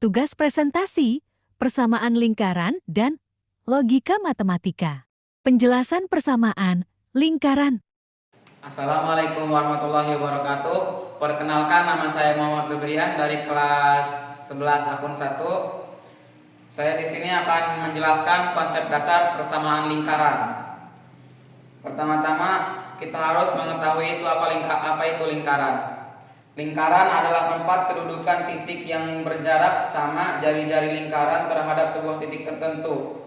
Tugas presentasi, persamaan lingkaran, dan logika matematika. Penjelasan persamaan lingkaran. Assalamualaikum warahmatullahi wabarakatuh. Perkenalkan, nama saya Muhammad Febrian dari kelas 11 akun 1. Saya di sini akan menjelaskan konsep dasar persamaan lingkaran. Pertama-tama kita harus mengetahui apa itu lingkaran. Lingkaran adalah tempat kedudukan titik yang berjarak sama jari-jari lingkaran terhadap sebuah titik tertentu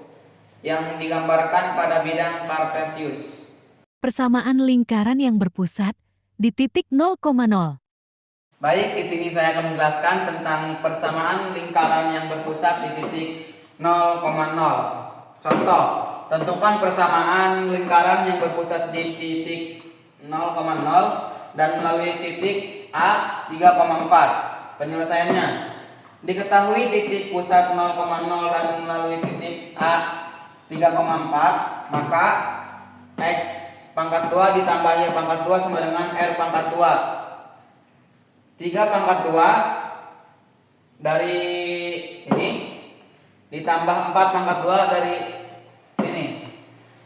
yang digambarkan pada bidang kartesius. Persamaan lingkaran yang berpusat di titik 0,0. Baik, di sini saya akan menjelaskan tentang persamaan lingkaran yang berpusat di titik 0,0. Contoh, tentukan persamaan lingkaran yang berpusat di titik 0,0 dan melalui titik A 3,4. Penyelesaiannya, diketahui titik pusat 0,0 dan melalui titik A 3,4, maka X pangkat 2 ditambah Y pangkat 2 sama dengan R pangkat 2. 3 pangkat 2 dari sini ditambah 4 pangkat 2 dari sini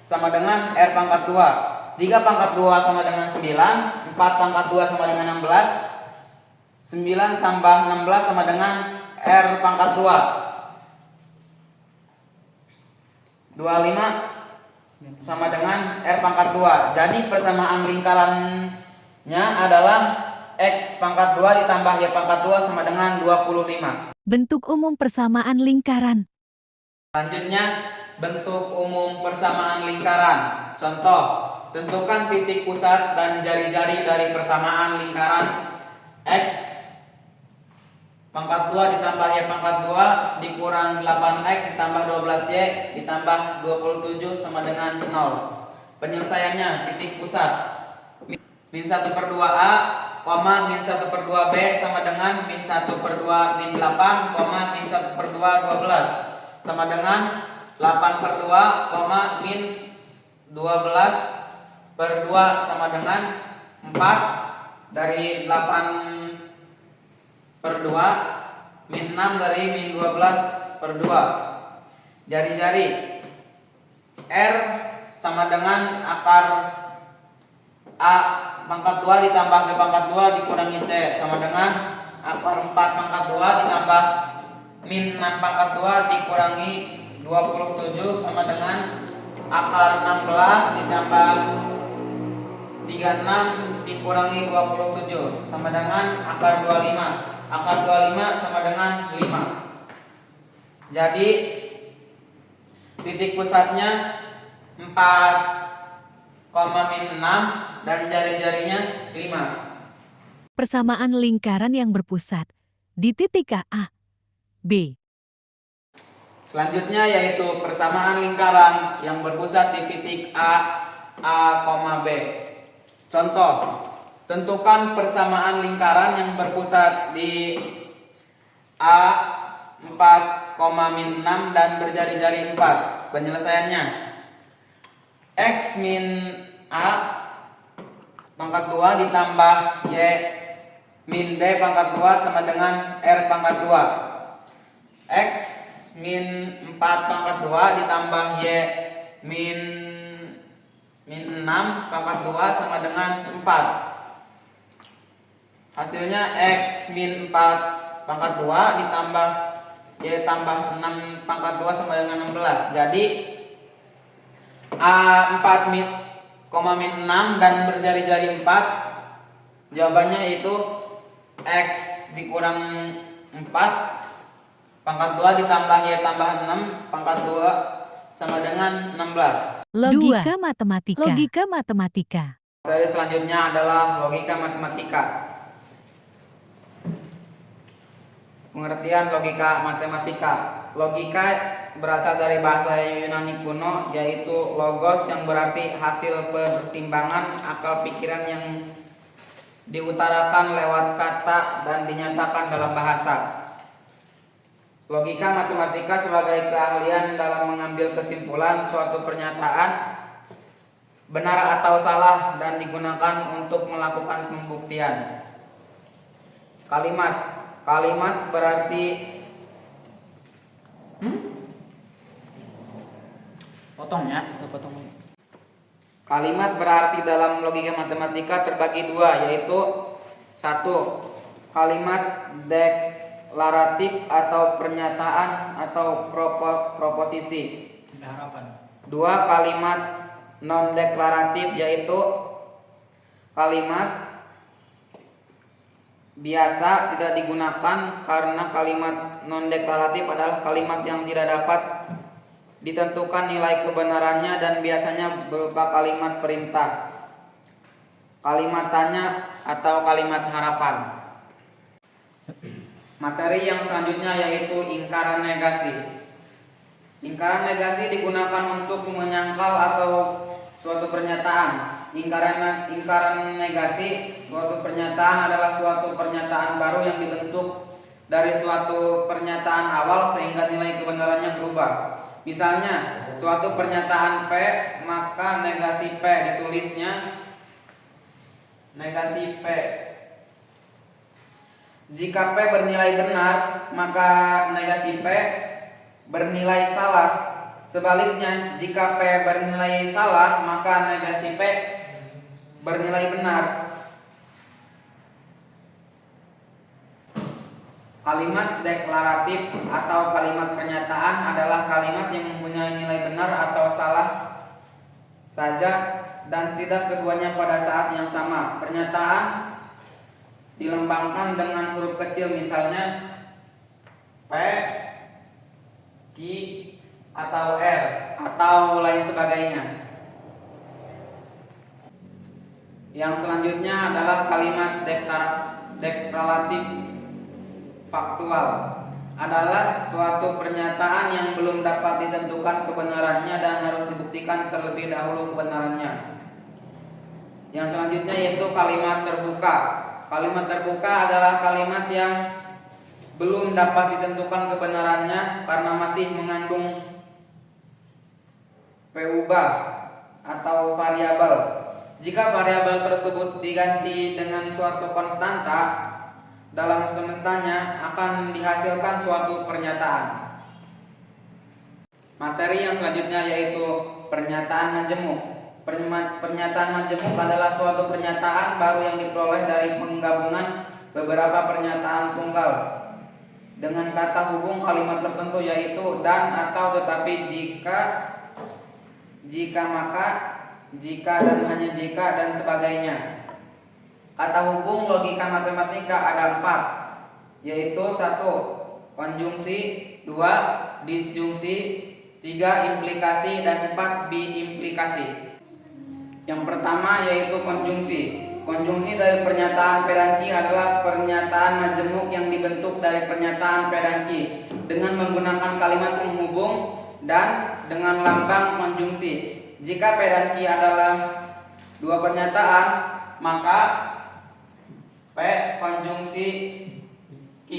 sama dengan R pangkat 2. 3 pangkat 2 sama dengan 9, 4 pangkat 2 sama dengan 16, 9 tambah 16 sama dengan R pangkat 2. 25 sama dengan R pangkat 2. Jadi persamaan lingkarannya adalah X pangkat 2 ditambah Y pangkat 2 sama dengan 25. Bentuk umum persamaan lingkaran. Selanjutnya, bentuk umum persamaan lingkaran. Contoh, tentukan titik pusat dan jari-jari dari persamaan lingkaran X pangkat 2 ditambah Y pangkat 2 dikurang 8X ditambah 12Y ditambah 27 sama dengan 0. Penyelesaiannya, titik pusat min 1/2A, min 1/2B sama dengan min 1/2 min 8, min 1/2 12 sama dengan 8/2, min 12/2 sama dengan 4. Dari 8/2 min 6 dari min 12/2. Jari-jari R sama dengan akar A pangkat 2 ditambah B pangkat 2 dikurangi C sama dengan akar 4 pangkat 2 ditambah min 6 pangkat 2 dikurangi 27 sama dengan akar 16 ditambah 36 dikurangi 27 sama dengan akar 25. Akar 25 sama dengan 5. Jadi titik pusatnya 4, min 6 dan jari-jarinya 5. Persamaan lingkaran yang berpusat di titik A, B. Selanjutnya yaitu persamaan lingkaran yang berpusat di titik A, B. Contoh, tentukan persamaan lingkaran yang berpusat di A 4, min 6 dan berjari-jari 4. Penyelesaiannya, X min A pangkat 2 ditambah Y min B pangkat 2 sama dengan R pangkat 2. X min 4 pangkat 2 ditambah Y min 6 pangkat 2 sama dengan 4. Hasilnya X min 4 pangkat 2 ditambah Y tambah 6 pangkat 2 sama dengan 16. Jadi A 4 min 6 dan berjari-jari 4. Jawabannya itu X dikurang 4 pangkat 2 ditambah Y tambah 6 pangkat 2 sama dengan 16. Logika matematika. Logika matematika. Materi selanjutnya adalah logika matematika. Pengertian logika matematika. Logika berasal dari bahasa Yunani kuno, yaitu logos yang berarti hasil pertimbangan akal pikiran yang diutarakan lewat kata dan dinyatakan dalam bahasa. Logika matematika sebagai keahlian dalam mengambil kesimpulan suatu pernyataan benar atau salah dan digunakan untuk melakukan pembuktian. Kalimat berarti Potong ya. Kalimat berarti dalam logika matematika terbagi dua, yaitu satu, kalimat deklaratif atau pernyataan atau proposisi. Dua, kalimat non deklaratif, yaitu kalimat biasa tidak digunakan karena kalimat non deklaratif adalah kalimat yang tidak dapat ditentukan nilai kebenarannya dan biasanya berupa kalimat perintah, kalimat tanya, atau kalimat harapan. Materi yang selanjutnya yaitu ingkaran negasi. Ingkaran negasi digunakan untuk menyangkal atau suatu pernyataan. Ingkaran negasi suatu pernyataan adalah suatu pernyataan baru yang dibentuk dari suatu pernyataan awal sehingga nilai kebenarannya berubah. Misalnya, suatu pernyataan P, maka negasi P ditulisnya negasi P. Jika P bernilai benar, maka negasi P bernilai salah. Sebaliknya, jika P bernilai salah, maka negasi P bernilai benar. Kalimat deklaratif atau kalimat pernyataan adalah kalimat yang mempunyai nilai benar atau salah saja dan tidak keduanya pada saat yang sama. Pernyataan dilambangkan dengan huruf kecil, misalnya P, Q, atau R, atau lain sebagainya. Yang selanjutnya adalah kalimat deklaratif faktual, adalah suatu pernyataan yang belum dapat ditentukan kebenarannya dan harus dibuktikan terlebih dahulu kebenarannya. Yang selanjutnya yaitu kalimat terbuka. Kalimat terbuka adalah kalimat yang belum dapat ditentukan kebenarannya karena masih mengandung peubah atau variabel. Jika variabel tersebut diganti dengan suatu konstanta dalam semestanya, akan dihasilkan suatu pernyataan. Materi yang selanjutnya yaitu pernyataan majemuk. Pernyataan majemuk adalah suatu pernyataan baru yang diperoleh dari penggabungan beberapa pernyataan tunggal dengan kata hubung kalimat tertentu, yaitu dan, atau, tetapi, jika maka, jika dan hanya jika, dan sebagainya. Kata hubung logika matematika ada 4, yaitu 1, konjungsi, 2, disjungsi, 3, implikasi, dan 4, biimplikasi. Yang pertama yaitu konjungsi. Konjungsi dari pernyataan P dan Q adalah pernyataan majemuk yang dibentuk dari pernyataan P dan Q dengan menggunakan kalimat penghubung dan dengan lambang konjungsi. Jika P dan Q adalah dua pernyataan, maka P konjungsi Q.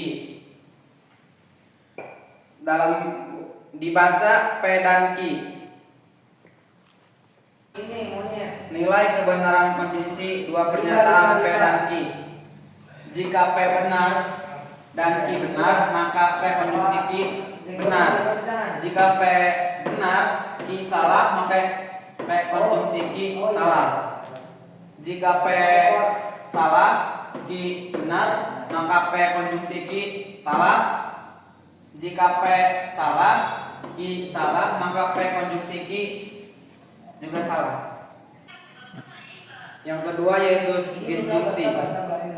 Dalam dibaca P dan Q. Nilai kebenaran konjungsi dua pernyataan P dan Q. Jika P benar dan Q benar, maka P konjungsi Q benar. Jika P benar, Q salah, maka P konjungsi Q salah. Jika P salah, Q benar, maka P konjungsi Q salah. Jika P salah, Q salah, maka P konjungsi Q juga salah. Yang kedua yaitu disjungsi.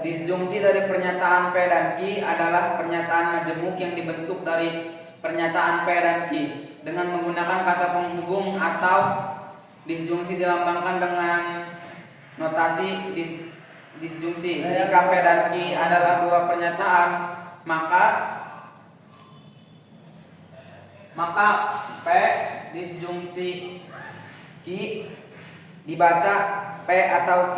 Disjungsi dari pernyataan P dan Q adalah pernyataan majemuk yang dibentuk dari pernyataan P dan Q dengan menggunakan kata penghubung, atau disjungsi dilambangkan dengan notasi disjungsi. Jika P dan Q adalah dua pernyataan, maka P disjungsi Q dibaca P atau Q.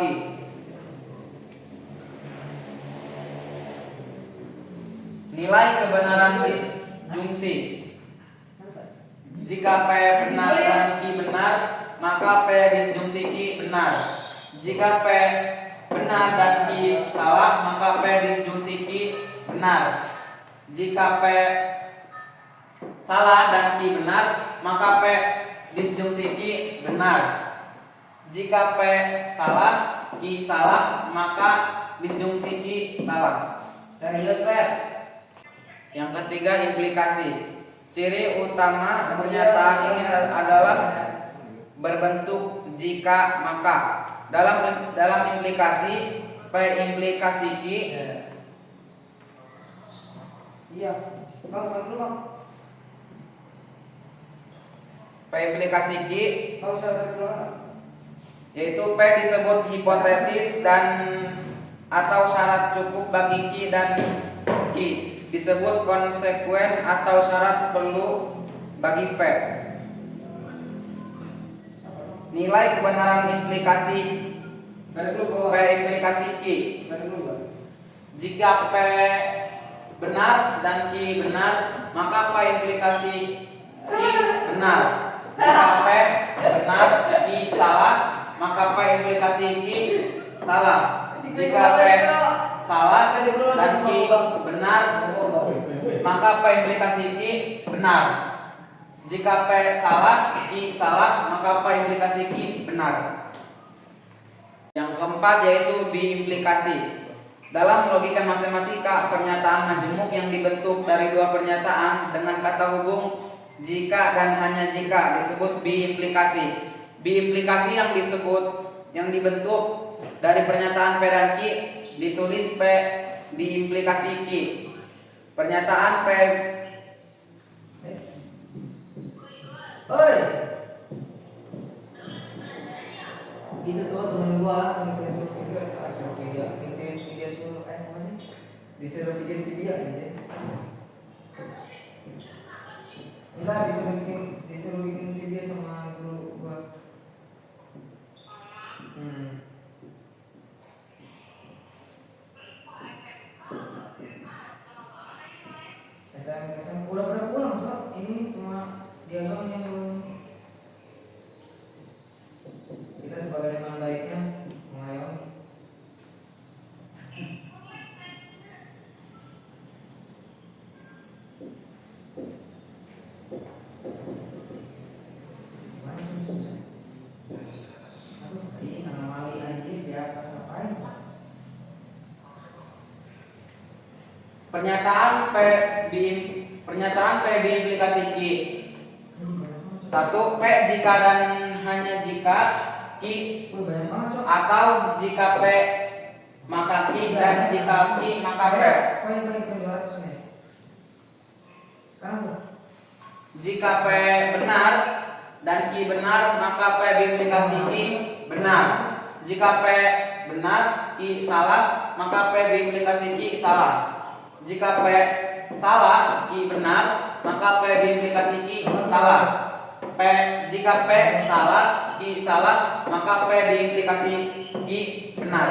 Nilai kebenaran disjungsi. Jika P benar dan Q benar, maka P disjungsi Q benar. Jika P benar dan Q salah, maka P disjungsi Q benar. Jika P salah dan Q benar, maka P disjungsi Ki benar. Jika P salah, Ki salah, maka disjungsi Ki salah. Serius, Fer? Yang ketiga, implikasi. Ciri utama pernyataan ini adalah berbentuk jika maka. Dalam implikasi, P implikasi Ki. Iya. Bang, dulu, Bang. P implikasi Ki Bang, saya dulu, Bang. yaitu P disebut hipotesis dan atau syarat cukup bagi Ki, dan Ki disebut konsekuen atau syarat perlu bagi P. Nilai kebenaran implikasi Dari dulu, P Bang. implikasi Ki. Dari dulu, Bang. Jika P benar dan Ki benar, maka P implikasi Ki benar. Jika P benar, Ki salah, maka P implikasi Ki salah. Jika P salah dan Ki benar, maka P implikasi Ki benar. Jika P salah, Ki salah, maka P implikasi Ki benar. Yang keempat yaitu biimplikasi. Dalam logika matematika, pernyataan majemuk yang dibentuk dari dua pernyataan dengan kata hubung jika dan hanya jika disebut biimplikasi. Biimplikasi yang dibentuk dari pernyataan P dan Q ditulis P diimplikasi Q. Pernyataan P. Oi. Itu tuh temen gua yang suruh video suruh apa sih? Disuruh bikin video gitu. Enggak, disuruh bikin video sama guru gua. SM udah pada pulang, Sob. Ini cuma dia doang yang belum. Kita sebagai teman baiknya mengayomi. Aduh, ini anomali anjir di atas ngapain? Pernyataan P diimplikasi Q. Satu, P jika dan hanya jika Q, Banyak banget, Sob. atau jika P maka Q, dan jika Q maka P. Poin 200 nih. Sekarang tuh. Jika P benar dan Q benar, maka P diimplikasi Q benar. Jika P benar, Q salah, maka P diimplikasi Q salah. Jika P salah, Q benar, maka P diimplikasi Q salah. Jika P salah, Q salah, maka P diimplikasi Q benar.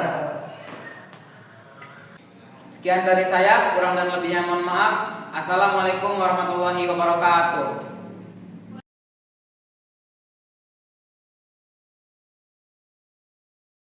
Sekian dari saya, kurang dan lebihnya mohon maaf. Assalamualaikum warahmatullahi wabarakatuh.